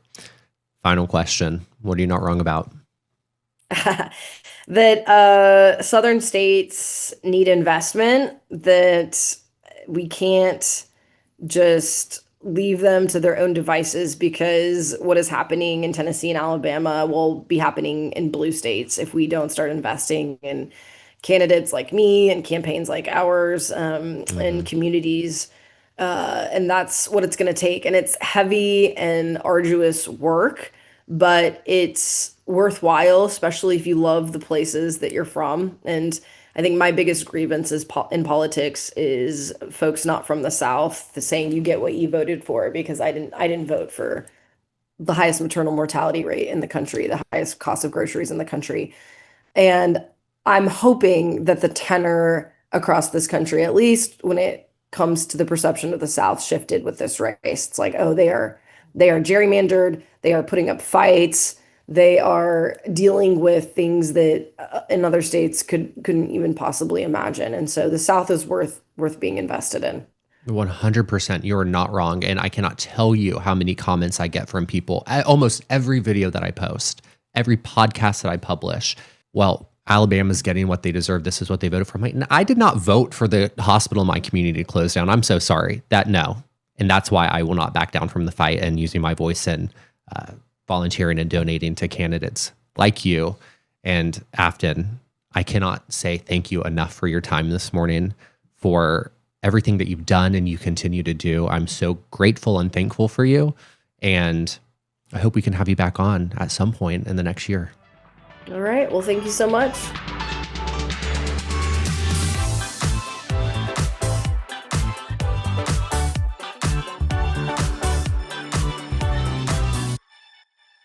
Final question. What are you not wrong about? That southern states need investment, that we can't just leave them to their own devices, because what is happening in Tennessee and Alabama will be happening in blue states if we don't start investing in candidates like me and campaigns like ours, and communities. And that's what it's going to take. And it's heavy and arduous work, but it's worthwhile, especially if you love the places that you're from. And I think my biggest grievance in politics is folks not from the South saying you get what you voted for, because I didn't vote for the highest maternal mortality rate in the country, the highest cost of groceries in the country. And I'm hoping that the tenor across this country, at least when it comes to the perception of the South, shifted with this race. It's like, oh, they are gerrymandered, they are putting up fights, they are dealing with things that in other states couldn't even possibly imagine. And so the South is worth being invested in. 100%. You're not wrong. And I cannot tell you how many comments I get from people at almost every video that I post, every podcast that I publish. Well, Alabama's getting what they deserve. This is what they voted for. I did not vote for the hospital in my community to close down. I'm so sorry. No. And that's why I will not back down from the fight and using my voice and volunteering and donating to candidates like you. And Aftyn, I cannot say thank you enough for your time this morning, for everything that you've done and you continue to do. I'm so grateful and thankful for you. And I hope we can have you back on at some point in the next year. All right. Well, thank you so much.